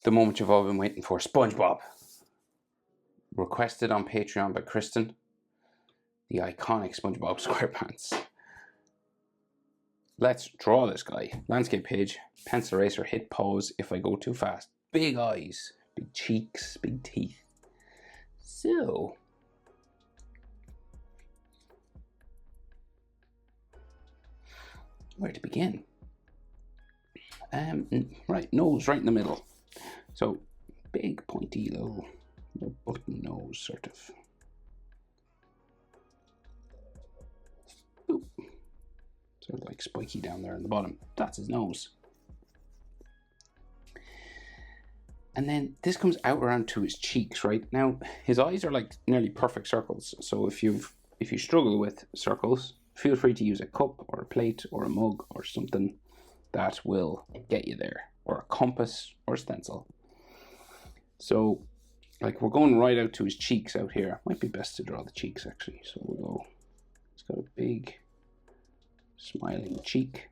The moment you've all been waiting for, SpongeBob. Requested on Patreon by Kristen. The iconic SpongeBob SquarePants. Let's draw this guy. Landscape page, pencil eraser, hit pause if I go too fast. Big eyes, big cheeks, big teeth. So, where to begin? Right, nose right in the middle. So, big pointy little button nose, sort of. Boop. Sort of like spiky down there in the bottom. That's his nose. And then this comes out around to his cheeks, right? Now, his eyes are like nearly perfect circles. So if you struggle with circles, feel free to use a cup or a plate or a mug or something that will get you there, or a compass or a stencil. So, like, we're going right out to his cheeks out here. Might be best to draw the cheeks, actually. So we'll go, he's got a big smiling cheek.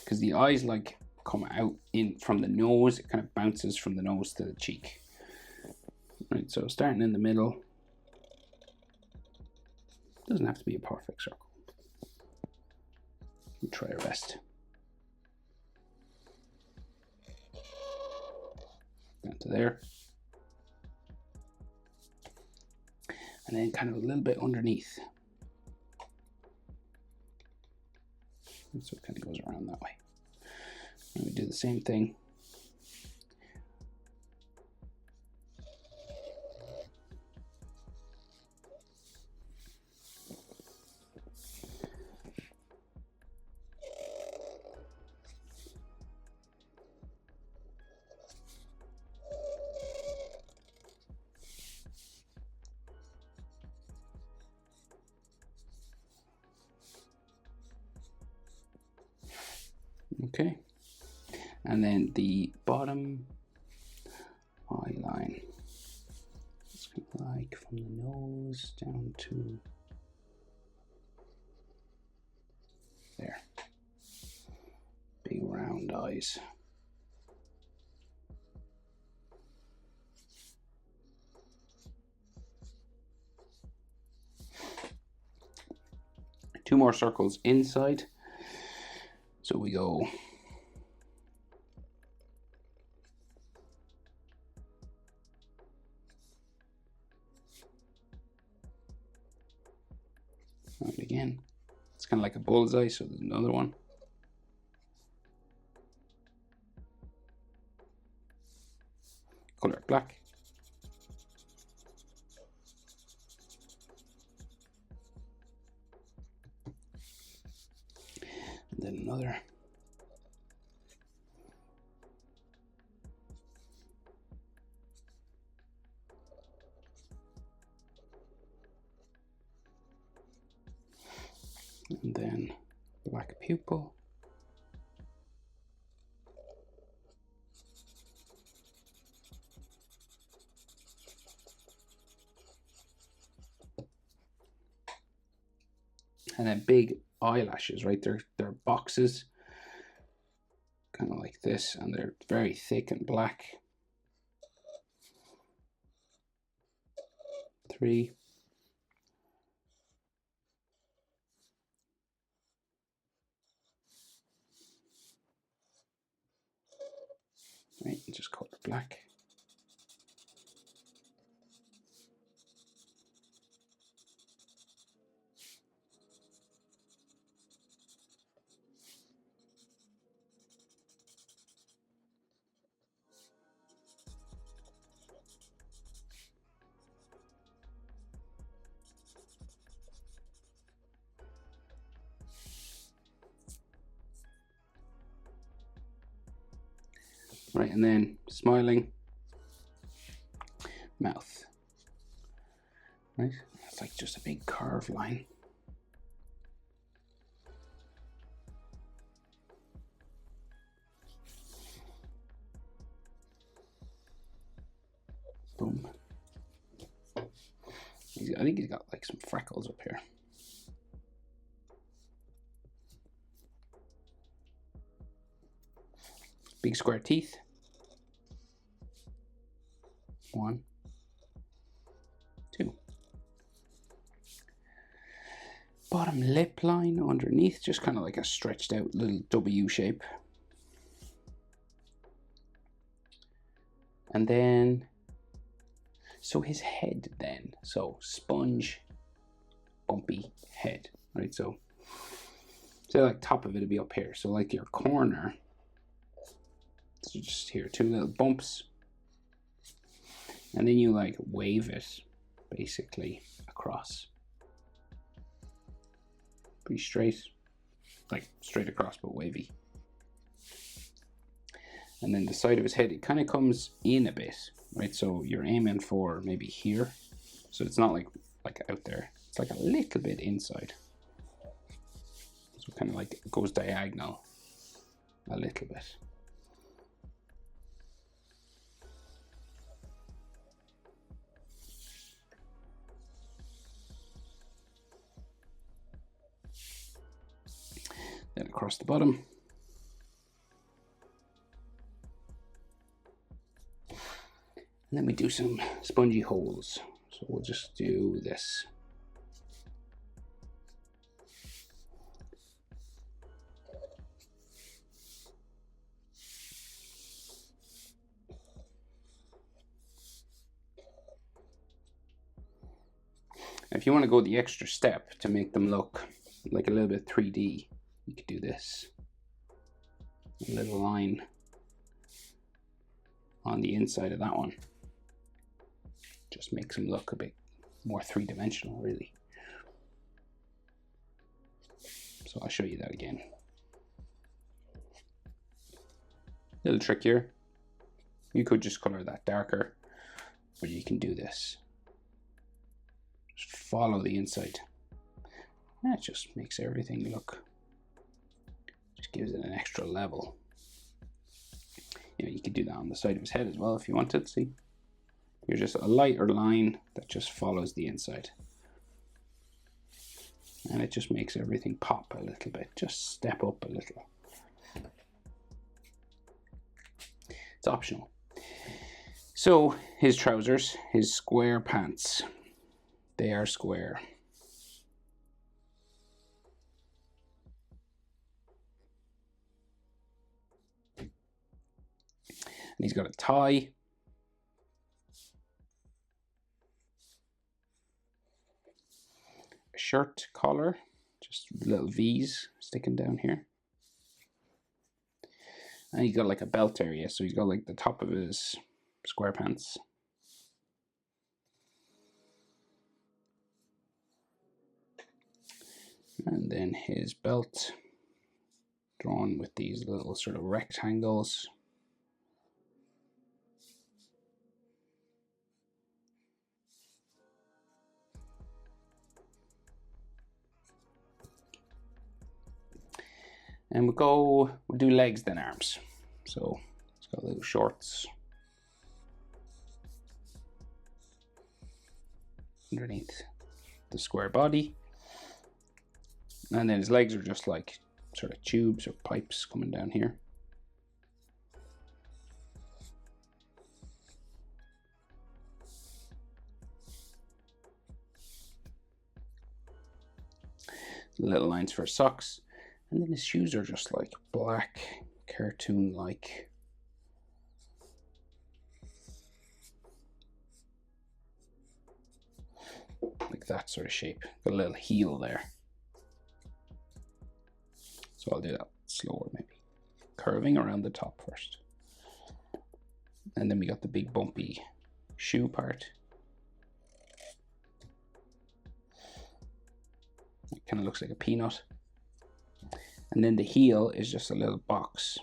Because the eyes, like, come out in from the nose. It kind of bounces from the nose to the cheek. Right, so starting in the middle. Doesn't have to be a perfect circle. We'll try our best. Down to there. And then kind of a little bit underneath. And so it kind of goes around that way. And we do the same thing. Okay, and then the bottom eye line, it's kind of like from the nose down to there. Big round eyes. Two more circles inside. So we go and again. It's kind of like a bullseye, so there's another one. Color black. And then another. And then black pupil. And then big eyelashes, right? They're boxes, kind of like this, and they're very thick and black. 3. Right, and just color black. Right, and then smiling mouth. Right, it's like just a big curved line. Boom. I think he's got like some freckles up here. big square teeth. 1, 2. Bottom lip line underneath, just kind of like a stretched out little W shape. And then, so his head then, so sponge, bumpy head, right? So like top of it would be up here. So like your corner, so just here, 2 little bumps. And then you like wave it basically across. Pretty straight, like straight across but wavy. And then the side of his head, it kind of comes in a bit, right? So you're aiming for maybe here. So it's not like out there. It's like a little bit inside. So kind of like it goes diagonal a little bit. Then across the bottom. And then we do some spongy holes. So we'll just do this. If you want to go the extra step to make them look like a little bit 3D, you could do this. A little line on the inside of that one. Just makes them look a bit more 3-dimensional, really. So I'll show you that again. Little trick here. You could just color that darker, or you can do this. Just follow the inside. That just makes everything look, just gives it an extra level. You know, you could do that on the side of his head as well if you wanted. See, you're just a lighter line that just follows the inside, and it just makes everything pop a little bit, just step up a little. It's optional. So his trousers, his square pants, they are square. And he's got a tie. A shirt collar, just little V's sticking down here. And he's got like a belt area, so he's got like the top of his square pants. And then his belt drawn with these little sort of rectangles. And we'll do legs then arms. So it's got little shorts underneath the square body. And then his legs are just like sort of tubes or pipes coming down here. Little lines for socks. And then his shoes are just like black, cartoon-like. Like that sort of shape. Got a little heel there. So I'll do that slower maybe. Curving around the top first. And then we got the big bumpy shoe part. It kind of looks like a peanut. And then the heel is just a little box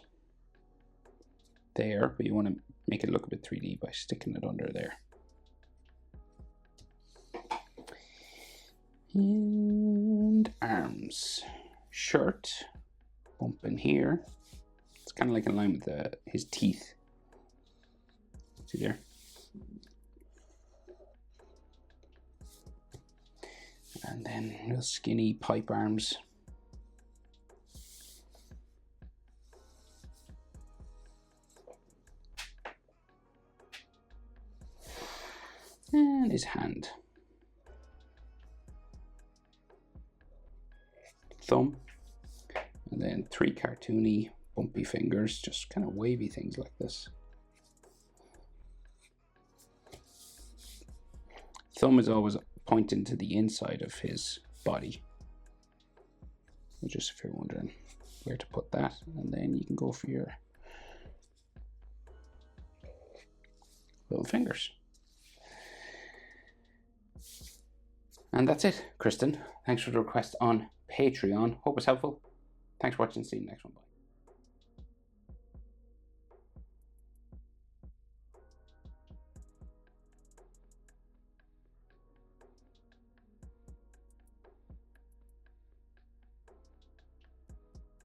there, but you want to make it look a bit 3D by sticking it under there. And arms. Shirt, bump in here. It's kind of like in line with his teeth. See there? And then real skinny pipe arms. his hand. Thumb, and then 3 cartoony bumpy fingers, just kind of wavy things like this. Thumb is always pointing to the inside of his body, just if you're wondering where to put that. And then you can go for your little fingers. And that's it, Kristen. Thanks for the request on Patreon. Hope it's helpful. Thanks for watching. See you in the next one. Bye.